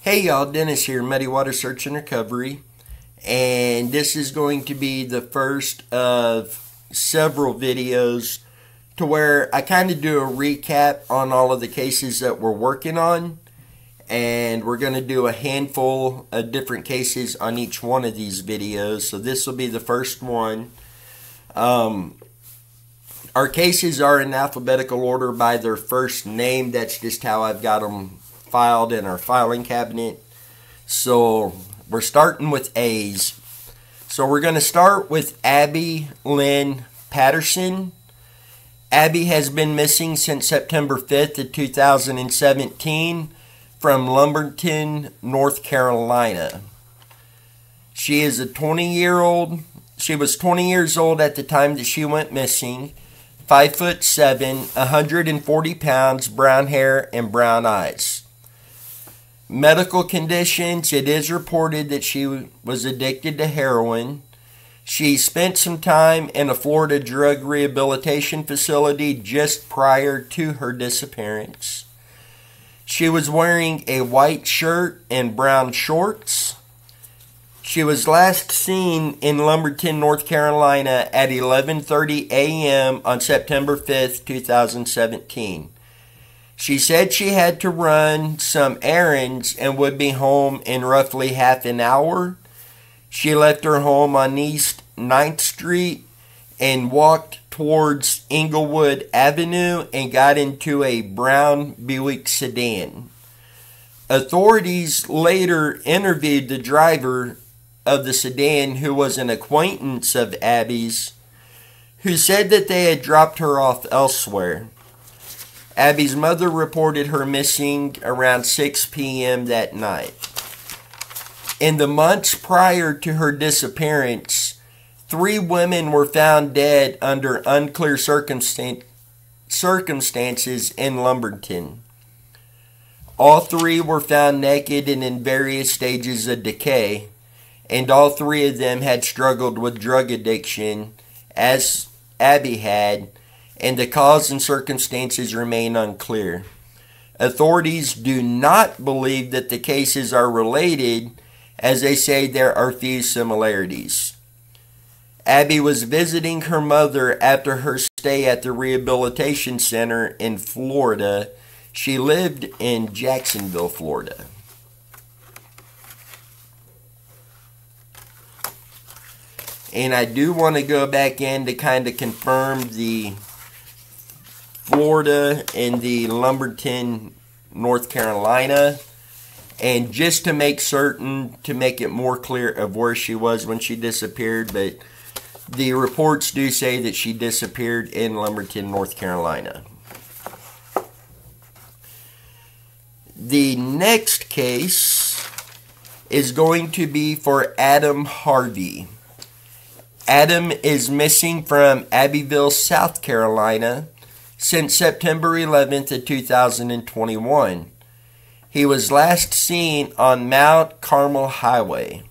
Hey y'all, Dennis here, Muddy Water Search and Recovery, and this is going to be the first of several videos to where I kind of do a recap on all of the cases that we're working on, and we're going to do a handful of different cases on each one of these videos. So this will be the first one. Our cases are in alphabetical order by their first name. That's just how I've got them filed in our filing cabinet. So we're starting with A's. So we're going to start with Abby Lynn Patterson. Abby has been missing since September 5th of 2017 from Lumberton, North Carolina. She is a 20-year-old. She was 20 years old at the time that she went missing. 5'7", 140 pounds, brown hair, and brown eyes. Medical conditions: it is reported that she was addicted to heroin. She spent some time in a Florida drug rehabilitation facility just prior to her disappearance. She was wearing a white shirt and brown shorts. She was last seen in Lumberton, North Carolina at 11:30 a.m. on September 5th, 2017. She said she had to run some errands and would be home in roughly half an hour. She left her home on East 9th Street and walked towards Inglewood Avenue and got into a brown Buick sedan. Authorities later interviewed the driver of the sedan, who was an acquaintance of Abby's, who said that they had dropped her off elsewhere. Abby's mother reported her missing around 6 p.m. that night. In the months prior to her disappearance, 3 women were found dead under unclear circumstances in Lumberton. All 3 were found naked and in various stages of decay, and all 3 of them had struggled with drug addiction, as Abby had, and the cause and circumstances remain unclear. Authorities do not believe that the cases are related, as they say there are few similarities. Abby was visiting her mother after her stay at the rehabilitation center in Florida. She lived in Jacksonville, Florida. And I do want to go back in to kind of confirm the Florida and the Lumberton, North Carolina, and just to make certain, to make it more clear of where she was when she disappeared, but the reports do say that she disappeared in Lumberton, North Carolina. The next case is going to be for Adam Harvey. Adam is missing from Abbeville, South Carolina since September 11th of 2021. He was last seen on Mount Carmel Highway.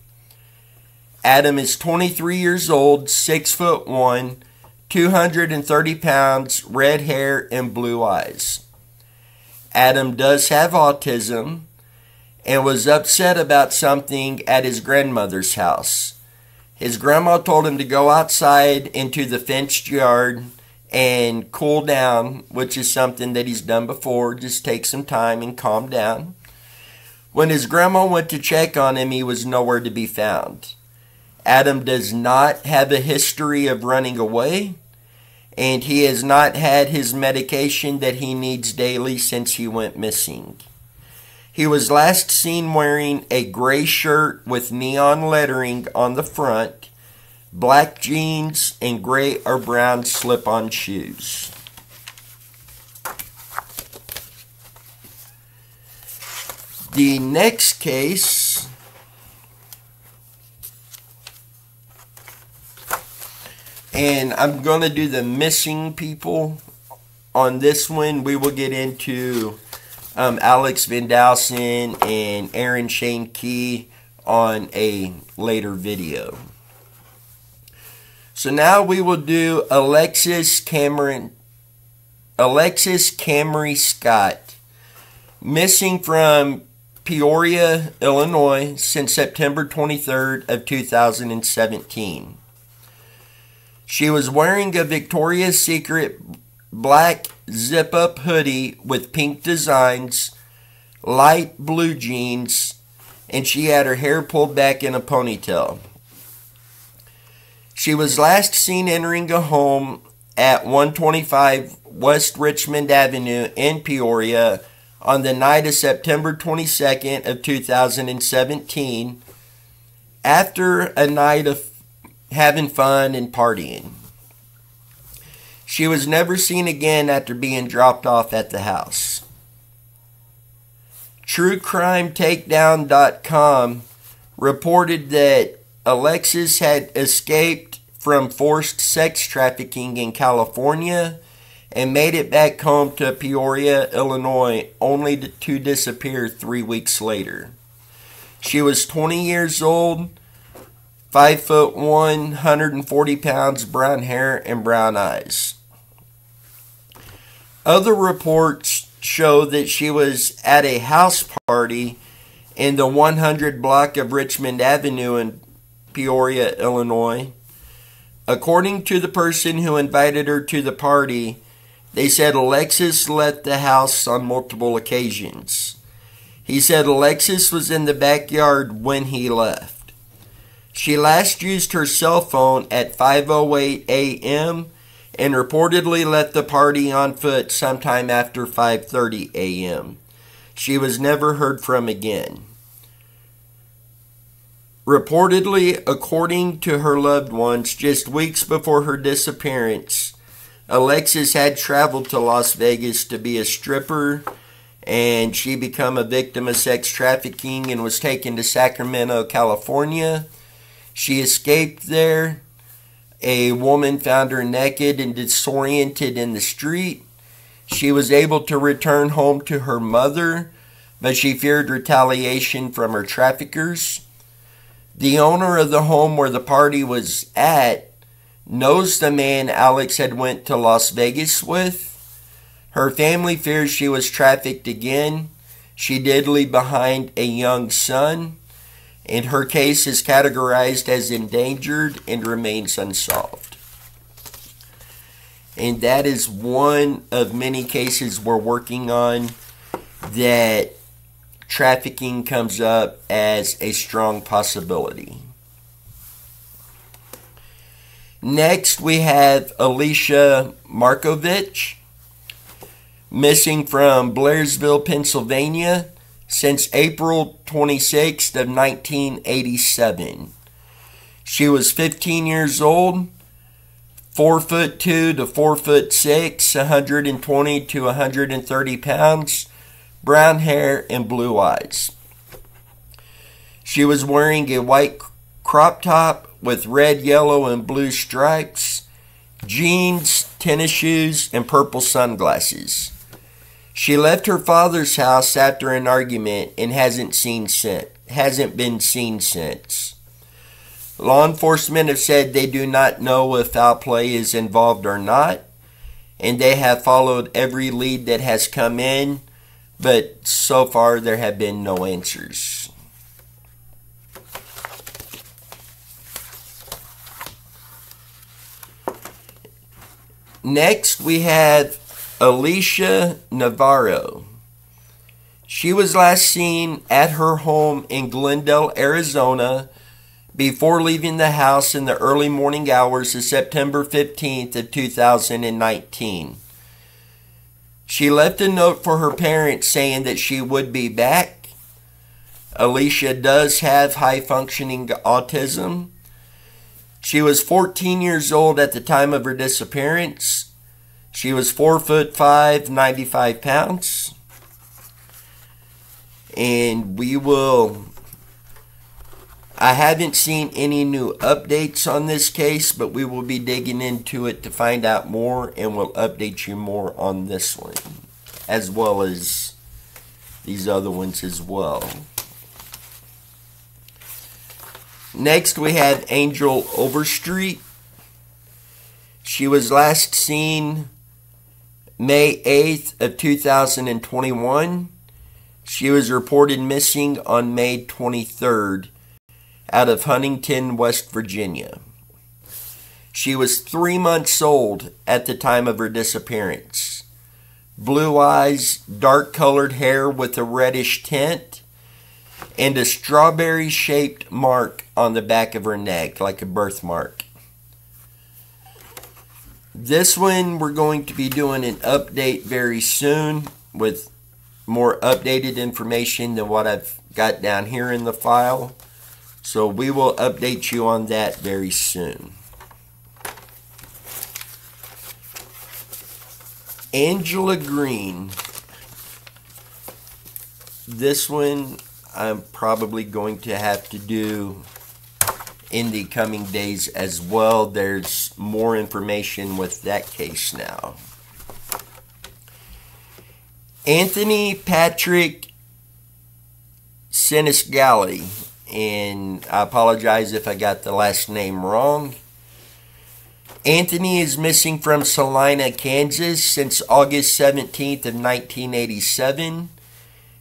Adam is 23 years old, 6'1", 230 pounds, red hair, and blue eyes. Adam does have autism and was upset about something at his grandmother's house. His grandma told him to go outside into the fenced yard and cool down, which is something that he's done before. Just take some time and calm down. When his grandma went to check on him, he was nowhere to be found. Adam does not have a history of running away, and he has not had his medication that he needs daily since he went missing. He was last seen wearing a gray shirt with neon lettering on the front, black jeans, and gray or brown slip-on shoes. The next case and I'm going to do the missing people on this one. We will get into Alex Van Dowson and Aaron Shane Key on a later video. So now we will do Alexis Cameron Scott, missing from Peoria, Illinois since September 23rd of 2017. She was wearing a Victoria's Secret black zip-up hoodie with pink designs, light blue jeans, and she had her hair pulled back in a ponytail. She was last seen entering a home at 125 West Richmond Avenue in Peoria on the night of September 22nd of 2017 after a night of having fun and partying. She was never seen again after being dropped off at the house. TrueCrimeTakedown.com reported that Alexis had escaped from forced sex trafficking in California and made it back home to Peoria, Illinois, only to disappear 3 weeks later. She was 20 years old, 5'1", 140 pounds, brown hair, and brown eyes. Other reports show that she was at a house party in the 100 block of Richmond Avenue in Peoria, Illinois. According to the person who invited her to the party, they said Alexis left the house on multiple occasions. He said Alexis was in the backyard when he left. She last used her cell phone at 5:08 a.m. and reportedly left the party on foot sometime after 5:30 a.m. She was never heard from again. Reportedly, according to her loved ones, just weeks before her disappearance, Alexis had traveled to Las Vegas to be a stripper, and she became a victim of sex trafficking and was taken to Sacramento, California. She escaped there. A woman found her naked and disoriented in the street. She was able to return home to her mother, but she feared retaliation from her traffickers. The owner of the home where the party was at knows the man Alex had went to Las Vegas with. Her family fears she was trafficked again. She did leave behind a young son, and her case is categorized as endangered and remains unsolved. And that is one of many cases we're working on that trafficking comes up as a strong possibility. Next, we have Alicia Markovic, missing from Blairsville, Pennsylvania, since April 26th of 1987. She was 15 years old, 4'2" to 4'6", 120 to 130 pounds, brown hair, and blue eyes. She was wearing a white crop top with red, yellow, and blue stripes, jeans, tennis shoes, and purple sunglasses. She left her father's house after an argument and hasn't been seen since. Law enforcement have said they do not know if foul play is involved or not, and they have followed every lead that has come in, but so far there have been no answers. Next, we have Alicia Navarro. She was last seen at her home in Glendale, Arizona, before leaving the house in the early morning hours of September 15th of 2019. She left a note for her parents saying that she would be back. Alicia does have high-functioning autism. She was 14 years old at the time of her disappearance. She was 4'5", 95 pounds. And I haven't seen any new updates on this case, but we will be digging into it to find out more, and we'll update you more on this one, as well as these other ones as well. Next, we have Angel Overstreet. She was last seen May 8th of 2021. She was reported missing on May 23rd out of Huntington, West Virginia. She was 3 months old at the time of her disappearance. Blue eyes, dark-colored hair with a reddish tint, and a strawberry-shaped mark on the back of her neck, like a birthmark. This one, we're going to be doing an update very soon with more updated information than what I've got down here in the file. So we will update you on that very soon. Angela Green. This one I'm probably going to have to do in the coming days as well. There's more information with that case now. Anthony Patrick Sinisgali, and I apologize if I got the last name wrong. Anthony is missing from Celina, Kansas since August 17th of 1987.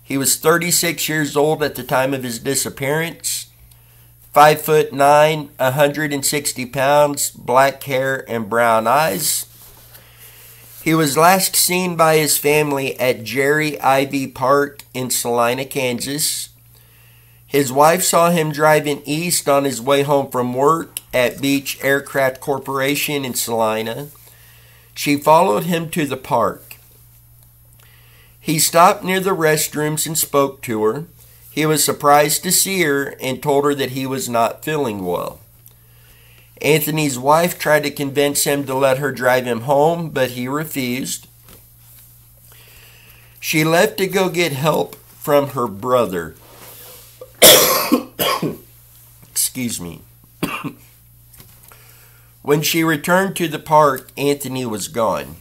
He was 36 years old at the time of his disappearance. 5'9", 160 pounds, black hair and brown eyes. He was last seen by his family at Jerry Ivy Park in Celina, Kansas. His wife saw him driving east on his way home from work at Beach Aircraft Corporation in Celina. She followed him to the park. He stopped near the restrooms and spoke to her. He was surprised to see her and told her that he was not feeling well. Anthony's wife tried to convince him to let her drive him home, but he refused. She left to go get help from her brother. Excuse me. When she returned to the park, Anthony was gone.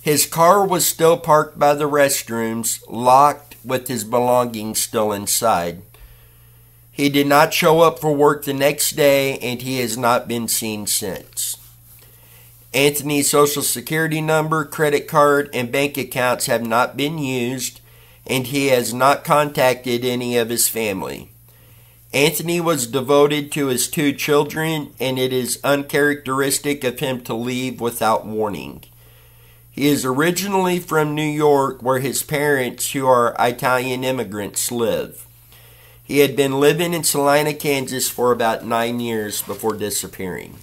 His car was still parked by the restrooms, locked with his belongings still inside. He did not show up for work the next day, and he has not been seen since. Anthony's social security number, credit card, and bank accounts have not been used, and he has not contacted any of his family. Anthony was devoted to his 2 children, and it is uncharacteristic of him to leave without warning. He is originally from New York, where his parents, who are Italian immigrants, live. He had been living in Celina, Kansas for about 9 years before disappearing.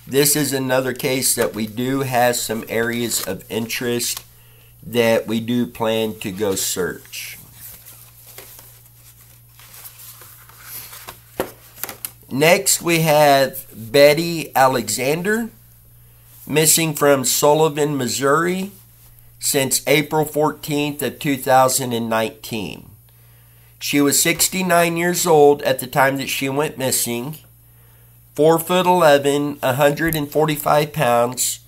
This is another case that we do have some areas of interest that we do plan to go search. Next, we have Betty Alexander, missing from Sullivan, Missouri, since April 14th of 2019. She was 69 years old at the time that she went missing, 4'11", 145 pounds,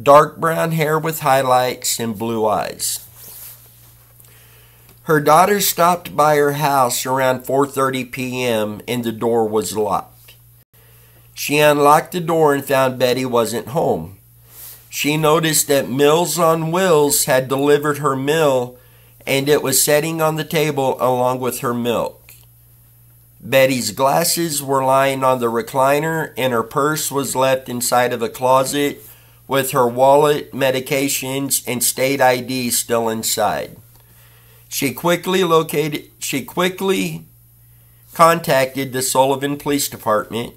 dark brown hair with highlights and blue eyes. Her daughter stopped by her house around 4:30 p.m. and the door was locked. She unlocked the door and found Betty wasn't home. She noticed that Meals on Wheels had delivered her meal and it was sitting on the table along with her milk. Betty's glasses were lying on the recliner and her purse was left inside of a closet with her wallet, medications, and state ID still inside. She quickly contacted the Sullivan Police Department.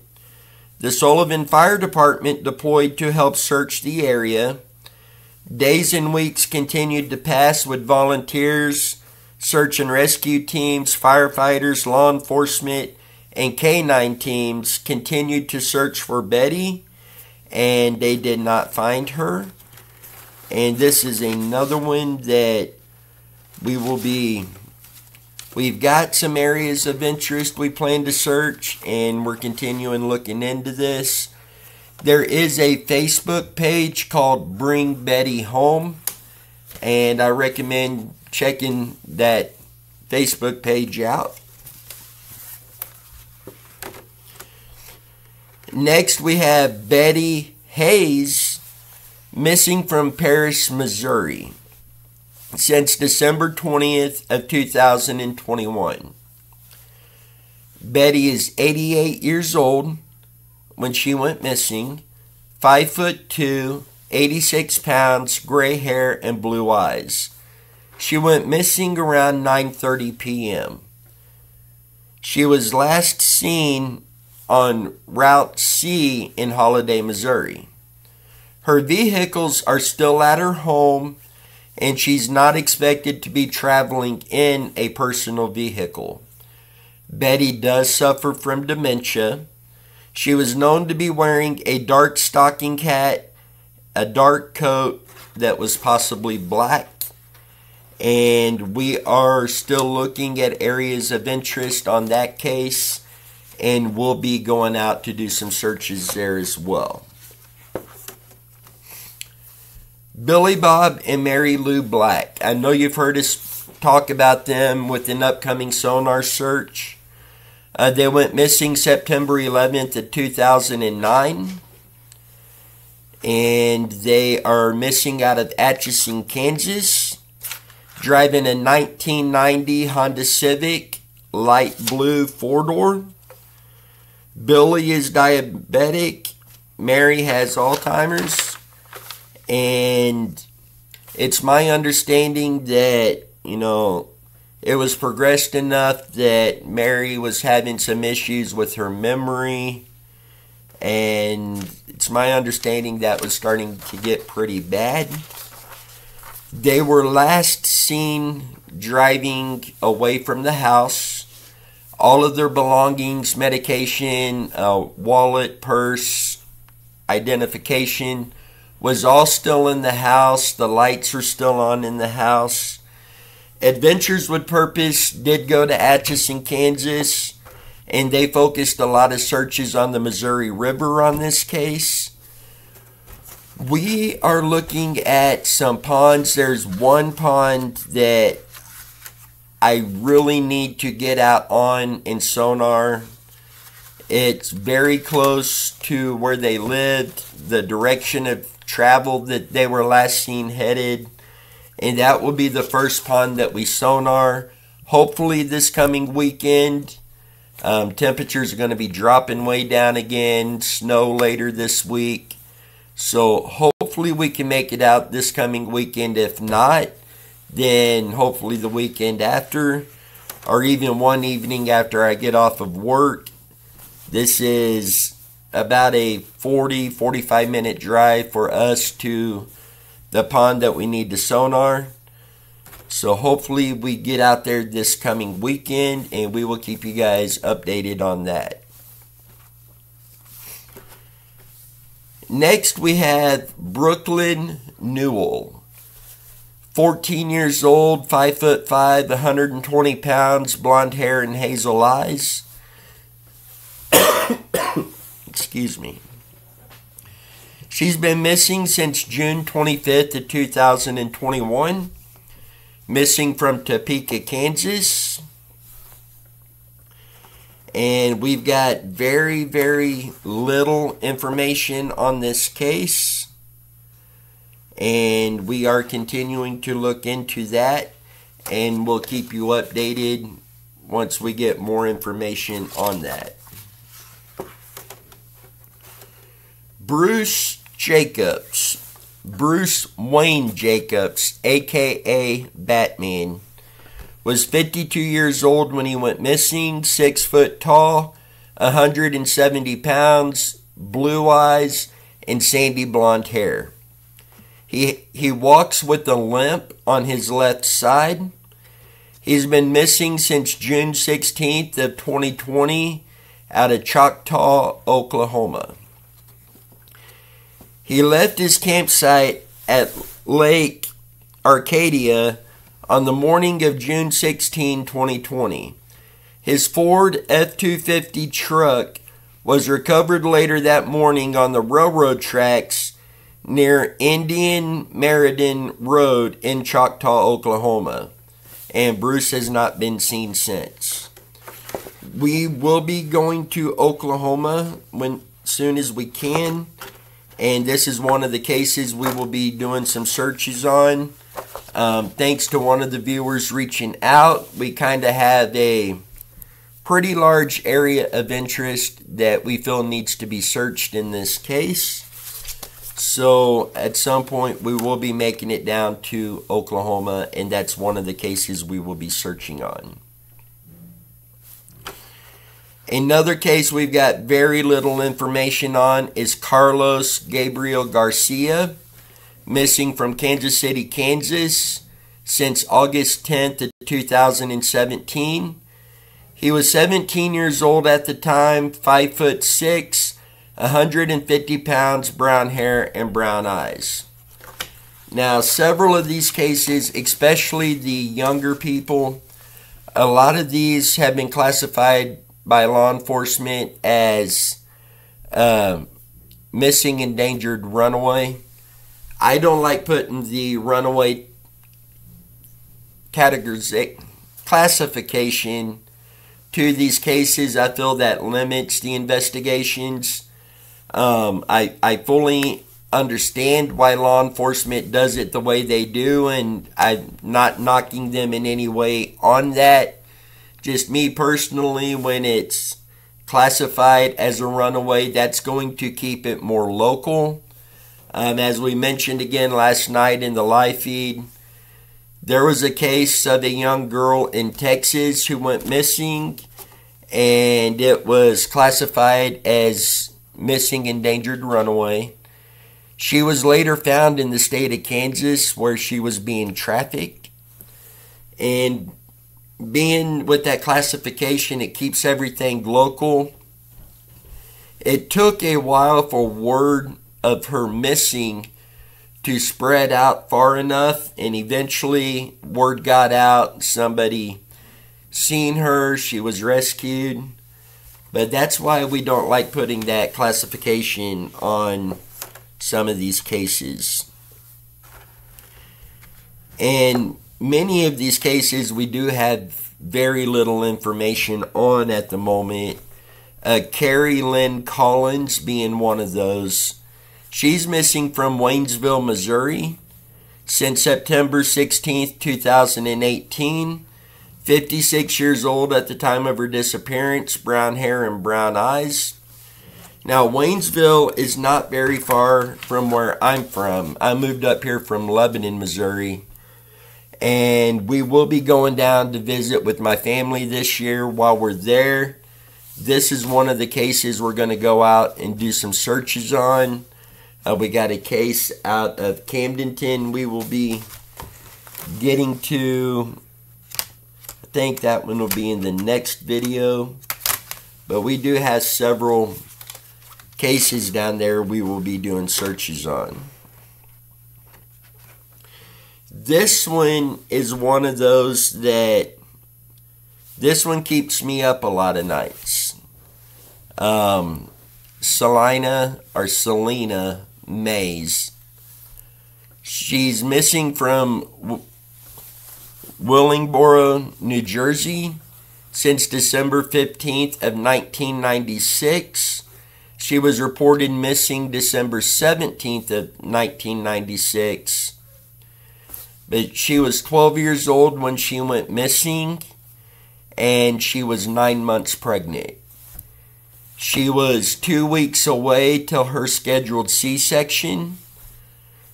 The Sullivan Fire Department deployed to help search the area. Days and weeks continued to pass with volunteers, search and rescue teams, firefighters, law enforcement, and canine teams continued to search for Betty, and they did not find her. And this is another one that we've got some areas of interest we plan to search, and we're continuing looking into this. There is a Facebook page called Bring Betty Home, and I recommend checking that Facebook page out. Next, we have Betty Hayes, missing from Paris, Missouri. since December 20th of 2021. Betty is 88 years old when she went missing, 5'2", 86 pounds, gray hair, and blue eyes. She went missing around 9:30 p.m. She was last seen on Route C in Holiday, Missouri. Her vehicles are still at her home, and she's not expected to be traveling in a personal vehicle. Betty does suffer from dementia. She was known to be wearing a dark stocking hat, a dark coat that was possibly black, and we are still looking at areas of interest on that case, and we'll be going out to do some searches there as well. Billy Bob and Mary Lou Black. I know you've heard us talk about them with an upcoming sonar search. They went missing September 11th of 2009. And they are missing out of Atchison, Kansas. Driving a 1990 Honda Civic, light blue four-door. Billy is diabetic. Mary has Alzheimer's. And it's my understanding that, it was progressed enough that Mary was having some issues with her memory. And it's my understanding that was starting to get pretty bad. They were last seen driving away from the house. All of their belongings, medication, wallet, purse, identification was all still in the house. The lights are still on in the house. Adventures with Purpose did go to Atchison, Kansas, and they focused a lot of searches on the Missouri River on this case. We are looking at some ponds. There's one pond that I really need to get out on in sonar. It's very close to where they lived, the direction of travel that they were last seen headed, and that will be the first pond that we sonar. Hopefully this coming weekend. Temperatures are going to be dropping way down again. Snow later this week. So hopefully we can make it out this coming weekend. If not, then hopefully the weekend after, or even one evening after I get off of work. This is about a 40-45 minute drive for us to the pond that we need to sonar. So hopefully we get out there this coming weekend, and we will keep you guys updated on that. Next we have Brooklyn Newell. 14 years old, 5'5", 120 pounds, blonde hair and hazel eyes. Excuse me. She's been missing since June 25th of 2021. Missing from Topeka, Kansas. And we've got very, very little information on this case. And we are continuing to look into that. And we'll keep you updated once we get more information on that. Bruce Jacobs. Bruce Wayne Jacobs, a.k.a. Batman, was 52 years old when he went missing, 6 foot tall, 170 pounds, blue eyes, and sandy blonde hair. He walks with a limp on his left side. He's been missing since June 16th of 2020 out of Choctaw, Oklahoma. He left his campsite at Lake Arcadia on the morning of June 16, 2020. His Ford F-250 truck was recovered later that morning on the railroad tracks near Indian Meriden Road in Choctaw, Oklahoma. And Bruce has not been seen since. We will be going to Oklahoma soon as we can. And this is one of the cases we will be doing some searches on. Thanks to one of the viewers reaching out, we kind of have a pretty large area of interest that we feel needs to be searched in this case. So at some point we will be making it down to Oklahoma, and that's one of the cases we will be searching on. Another case we've got very little information on is Carlos Gabriel Garcia, missing from Kansas City, Kansas since August 10th of 2017. He was 17 years old at the time, 5'6", 150 pounds, brown hair, and brown eyes. Now, several of these cases, especially the younger people, a lot of these have been classified by law enforcement as missing, endangered, runaway. I don't like putting the runaway classification to these cases. I feel that limits the investigations. I fully understand why law enforcement does it the way they do, and I'm not knocking them in any way on that. Just me personally, when it's classified as a runaway, that's going to keep it more local. As we mentioned again last night in the live feed, there was a case of a young girl in Texas who went missing, and it was classified as missing, endangered, runaway. She was later found in the state of Kansas where she was being trafficked. And being with that classification, it keeps everything local. It took a while for word of her missing to spread out far enough, and eventually word got out. Somebody seen her, she was rescued. But that's why we don't like putting that classification on some of these cases. And many of these cases we do have very little information on at the moment. Carrie Lynn Collins being one of those. She's missing from Waynesville, Missouri since September 16th, 2018. 56 years old at the time of her disappearance, brown hair and brown eyes. Now, Waynesville is not very far from where I'm from. I moved up here from Lebanon, Missouri. And we will be going down to visit with my family this year. While we're there, this is one of the cases we're going to go out and do some searches on. We got a case out of Camdenton we will be getting to. I think that one will be in the next video. But we do have several cases down there we will be doing searches on. This one is one of those that, this one keeps me up a lot of nights. Celina Mays. She's missing from Willingboro, New Jersey since December 15th of 1996. She was reported missing December 17th of 1996. But she was 12 years old when she went missing, and she was 9 months pregnant. She was 2 weeks away till her scheduled C-section.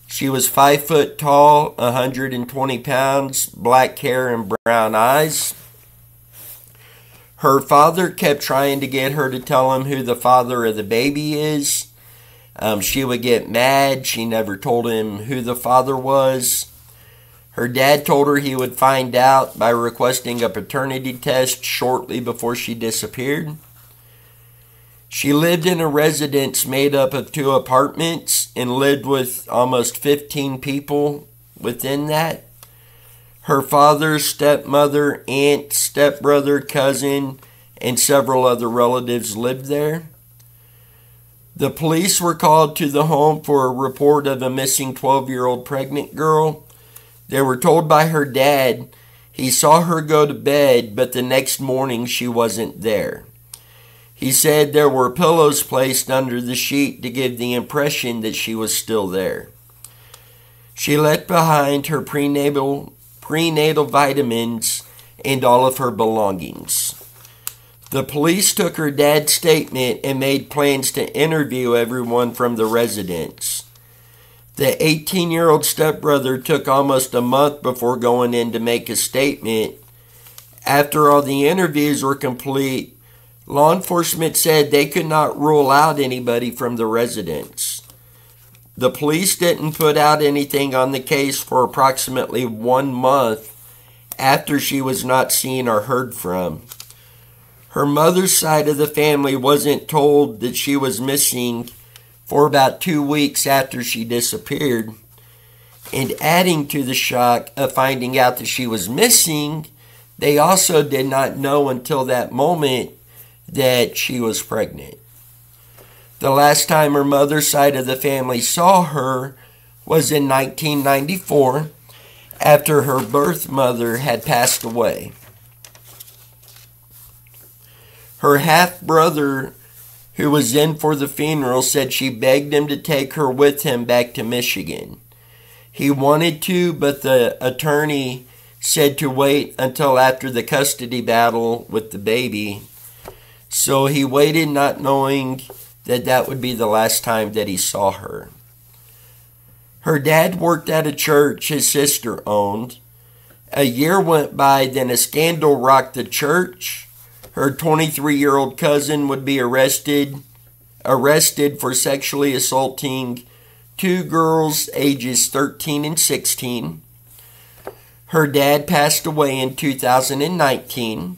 She was 5 foot tall, 120 pounds, black hair and brown eyes. Her father kept trying to get her to tell him who the father of the baby is. She would get mad. She never told him who the father was. Her dad told her he would find out by requesting a paternity test shortly before she disappeared. She lived in a residence made up of 2 apartments and lived with almost 15 people within that. Her father, stepmother, aunt, stepbrother, cousin, and several other relatives lived there. The police were called to the home for a report of a missing 12-year-old pregnant girl. They were told by her dad he saw her go to bed, but the next morning she wasn't there. He said there were pillows placed under the sheet to give the impression that she was still there. She left behind her prenatal vitamins and all of her belongings. The police took her dad's statement and made plans to interview everyone from the residence. The 18-year-old stepbrother took almost a month before going in to make a statement. After all the interviews were complete, law enforcement said they could not rule out anybody from the residence. The police didn't put out anything on the case for approximately 1 month after she was not seen or heard from. Her mother's side of the family wasn't told that she was missing for about 2 weeks after she disappeared. And adding to the shock of finding out that she was missing, they also did not know until that moment that she was pregnant. The last time her mother's side of the family saw her was in 1994 after her birth mother had passed away. Her half-brother, who was in for the funeral, said she begged him to take her with him back to Michigan. He wanted to, but the attorney said to wait until after the custody battle with the baby. So he waited, not knowing that that would be the last time that he saw her. Her dad worked at a church his sister owned. A year went by, then a scandal rocked the church. Her 23-year-old cousin would be arrested for sexually assaulting 2 girls ages 13 and 16. Her dad passed away in 2019.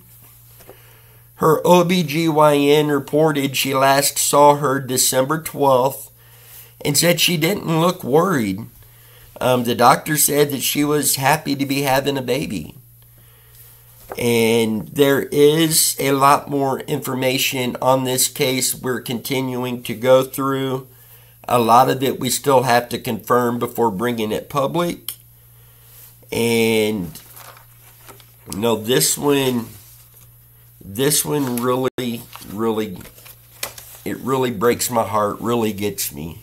Her OBGYN reported she last saw her December 12th and said she didn't look worried. The doctor said that she was happy to be having a baby. And there is a lot more information on this case we're continuing to go through. A lot of it we still have to confirm before bringing it public. And, you know, this one really, it really breaks my heart, really gets me.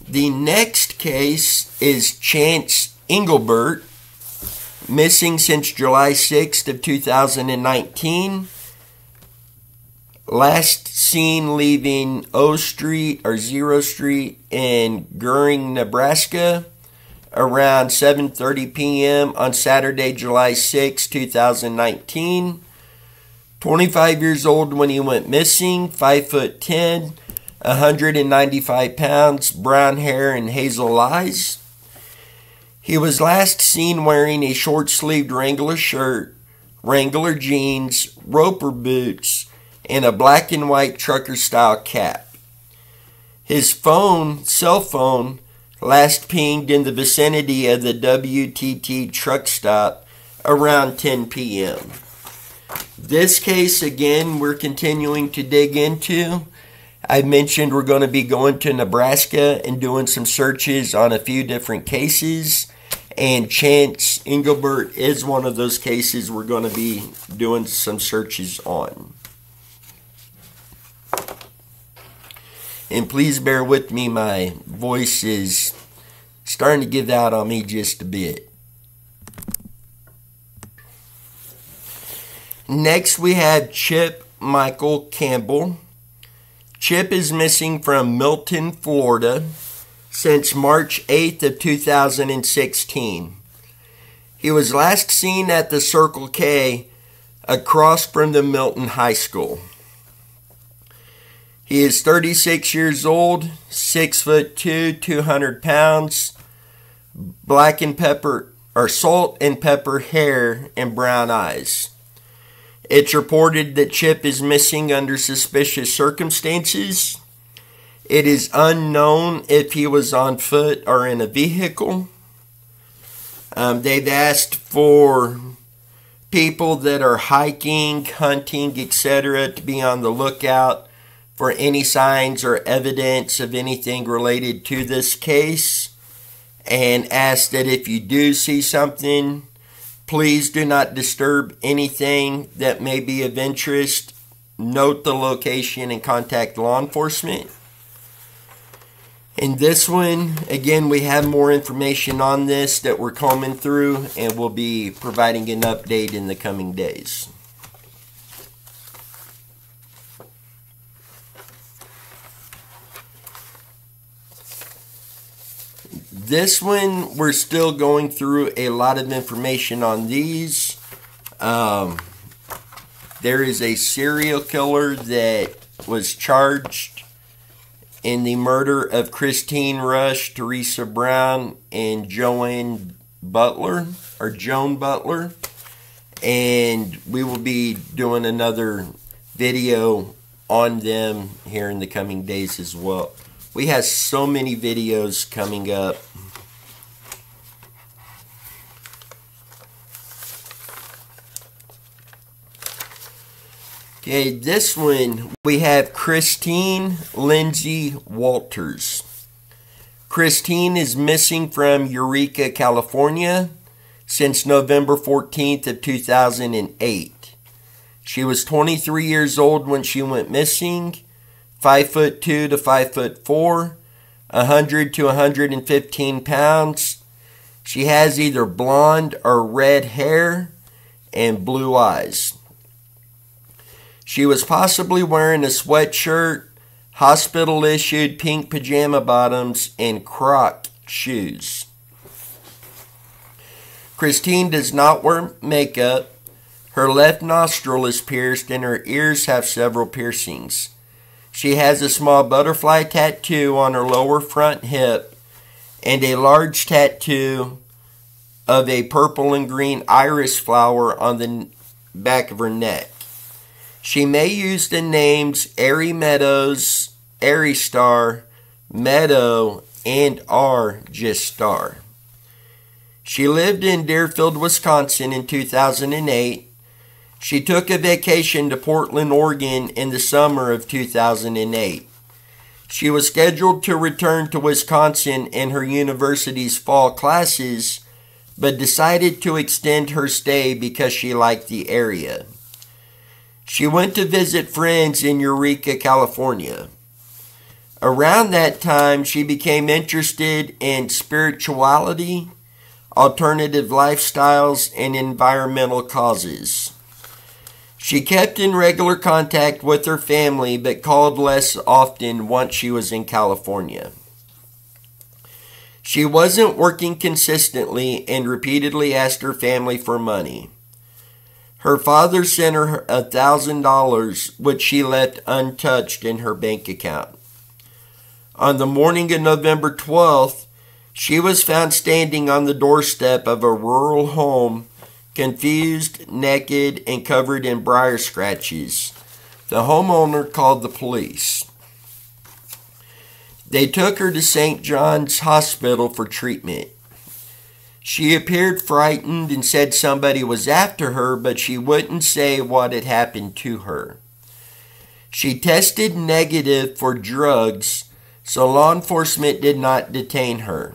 The next case is Chance Engelbert, missing since July 6th of 2019. Last seen leaving Overstreet or 0 Street in Goring, Nebraska around 7:30 p.m. on Saturday, July 6, 2019. 25 years old when he went missing, 5'10", 195 pounds, brown hair and hazel eyes. He was last seen wearing a short-sleeved Wrangler shirt, Wrangler jeans, Roper boots, and a black and white trucker-style cap. His cell phone, last pinged in the vicinity of the WTT truck stop around 10 p.m. This case, again, we're continuing to dig into. I mentioned we're going to be going to Nebraska and doing some searches on a few different cases. And Chance Engelbert is one of those cases we're going to be doing some searches on. And please bear with me, my voice is starting to give out on me just a bit. Next we have Chip Michael Campbell. Chip is missing from Milton, Florida since March 8th of 2016. He was last seen at the Circle K across from the Milton High School. He is 36 years old, 6'2", 200 pounds, black and pepper or salt and pepper hair and brown eyes. It's reported that Chip is missing under suspicious circumstances. It is unknown if he was on foot or in a vehicle. They've asked for people that are hiking, hunting, etc. to be on the lookout for any signs or evidence of anything related to this case, and ask that if you do see something, please do not disturb anything that may be of interest note the location and contact law enforcement. In this one, again, we have more information on this that we're combing through, and we'll be providing an update in the coming days. This one, we're still going through a lot of information on these. There is a serial killer that was charged in the murder of Christine Rush, Teresa Brown, and Joan Butler. And we will be doing another video on them here in the coming days as well. We have so many videos coming up. Okay, this one, we have Christine Lindsey Walters. Christine is missing from Eureka, California since November 14th of 2008. She was 23 years old when she went missing, 5'2" to 5'4", 100 to 115 pounds. She has either blonde or red hair and blue eyes. She was possibly wearing a sweatshirt, hospital-issued pink pajama bottoms, and Croc shoes. Christine does not wear makeup. Her left nostril is pierced and her ears have several piercings. She has a small butterfly tattoo on her lower front hip and a large tattoo of a purple and green iris flower on the back of her neck. She may use the names Airy Meadows, Airy Star, Meadow, and R. Just Star. She lived in Deerfield, Wisconsin in 2008. She took a vacation to Portland, Oregon in the summer of 2008. She was scheduled to return to Wisconsin in her university's fall classes, but decided to extend her stay because she liked the area. She went to visit friends in Eureka, California. Around that time, she became interested in spirituality, alternative lifestyles, and environmental causes. She kept in regular contact with her family, but called less often once she was in California. She wasn't working consistently and repeatedly asked her family for money. Her father sent her $1,000, which she left untouched in her bank account. On the morning of November 12th, she was found standing on the doorstep of a rural home, confused, naked, and covered in briar scratches. The homeowner called the police. They took her to St. John's Hospital for treatment. She appeared frightened and said somebody was after her, but she wouldn't say what had happened to her. She tested negative for drugs, so law enforcement did not detain her.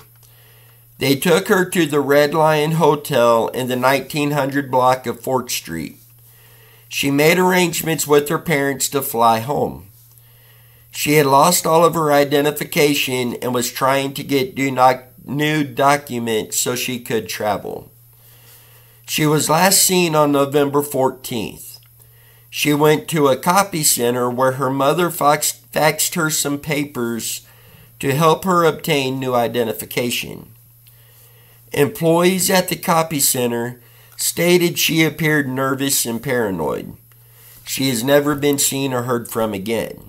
They took her to the Red Lion Hotel in the 1900 block of 4th Street. She made arrangements with her parents to fly home. She had lost all of her identification and was trying to get new documents so she could travel. She was last seen on November 14th. She went to a copy center where her mother faxed her some papers to help her obtain new identification. Employees at the copy center stated she appeared nervous and paranoid. She has never been seen or heard from again.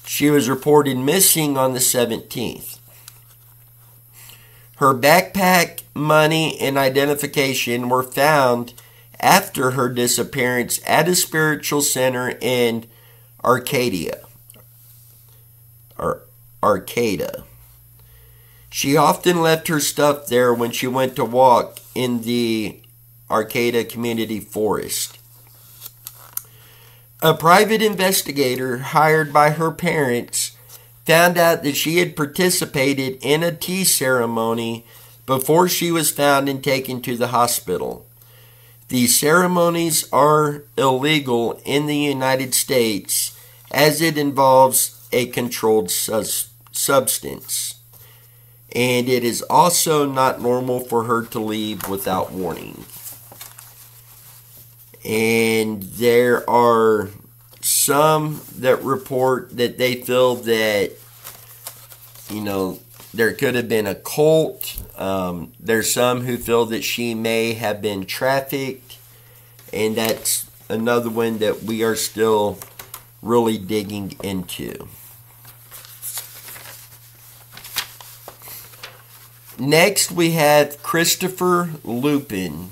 She was reported missing on the 17th. Her backpack, money, and identification were found after her disappearance at a spiritual center in Arcata. She often left her stuff there when she went to walk in the Arcata Community Forest. A private investigator hired by her parents found out that she had participated in a tea ceremony before she was found and taken to the hospital. These ceremonies are illegal in the United States as it involves a controlled substance. And it is also not normal for her to leave without warning. And there are some that report that they feel that, you know, there could have been a cult. There's some who feel that she may have been trafficked. And that's another one that we are still really digging into. Next, we have Christopher Lupin.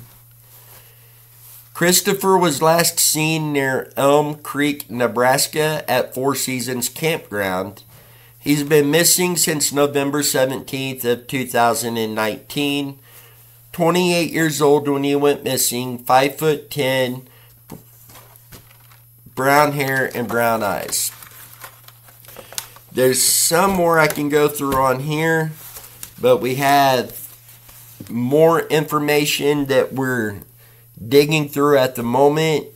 Christopher was last seen near Elm Creek, Nebraska at Four Seasons Campground. He's been missing since November 17th of 2019. 28 years old when he went missing, 5'10", brown hair and brown eyes. There's some more I can go through on here, but we have more information that we're digging through at the moment,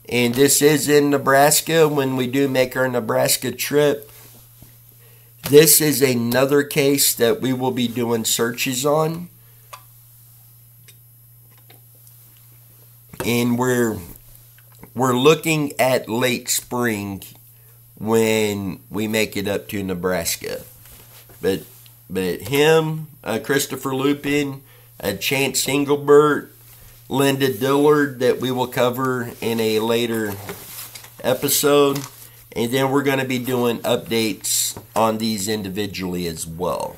and this is in Nebraska when we do make our Nebraska trip. This is another case that we will be doing searches on, and we're looking at late spring when we make it up to Nebraska. But him, Christopher Lupin, Chance Engelbert, Linda Dillard, that we will cover in a later episode. And then we're going to be doing updates on these individually as well.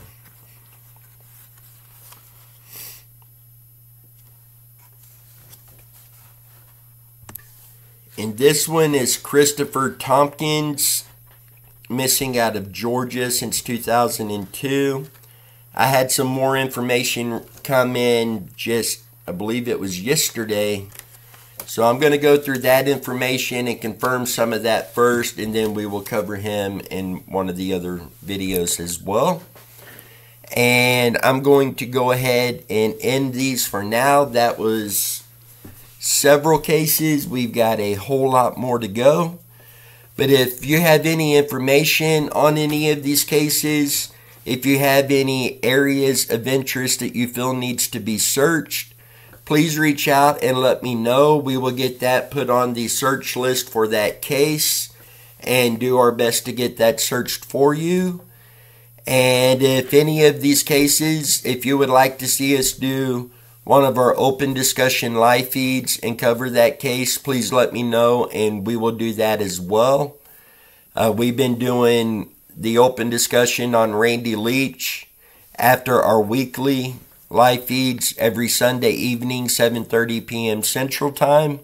And this one is Christopher Tompkins, missing out of Georgia since 2002. I had some more information come in just, I believe it was yesterday. So I'm going to go through that information and confirm some of that first, and then we will cover him in one of the other videos as well. And I'm going to go ahead and end these for now. That was several cases. We've got a whole lot more to go. But if you have any information on any of these cases, if you have any areas of interest that you feel needs to be searched, please reach out and let me know. We will get that put on the search list for that case and do our best to get that searched for you. And if any of these cases, if you would like to see us do one of our open discussion live feeds and cover that case, please let me know and we will do that as well. We've been doing the open discussion on Randy Leach after our weekly live feeds every Sunday evening, 7:30 p.m. Central Time.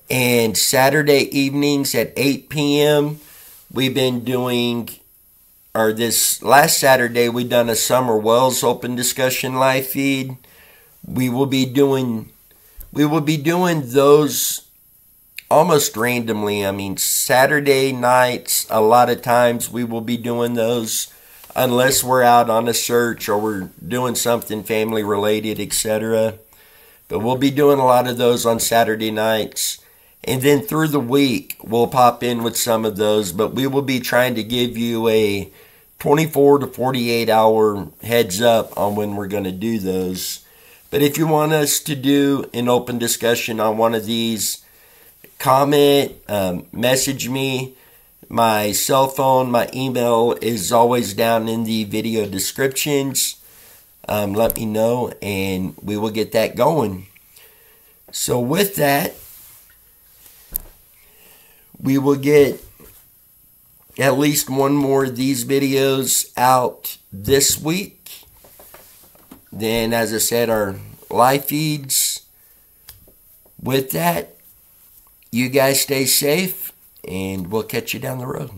And Saturday evenings at 8 p.m. we've been doing, or this last Saturday we done a Summer Wells open discussion live feed. We will be doing those almost randomly. I mean, Saturday nights, a lot of times we will be doing those unless we're out on a search or we're doing something family related, etc. But we'll be doing a lot of those on Saturday nights. And then through the week, we'll pop in with some of those. But we will be trying to give you a 24 to 48 hour heads up on when we're going to do those. But if you want us to do an open discussion on one of these, comment, message me. My cell phone, my email is always down in the video descriptions. Let me know and we will get that going. So with that, we will get at least one more of these videos out this week. Then, as I said, our live feeds. With that, you guys stay safe, and we'll catch you down the road.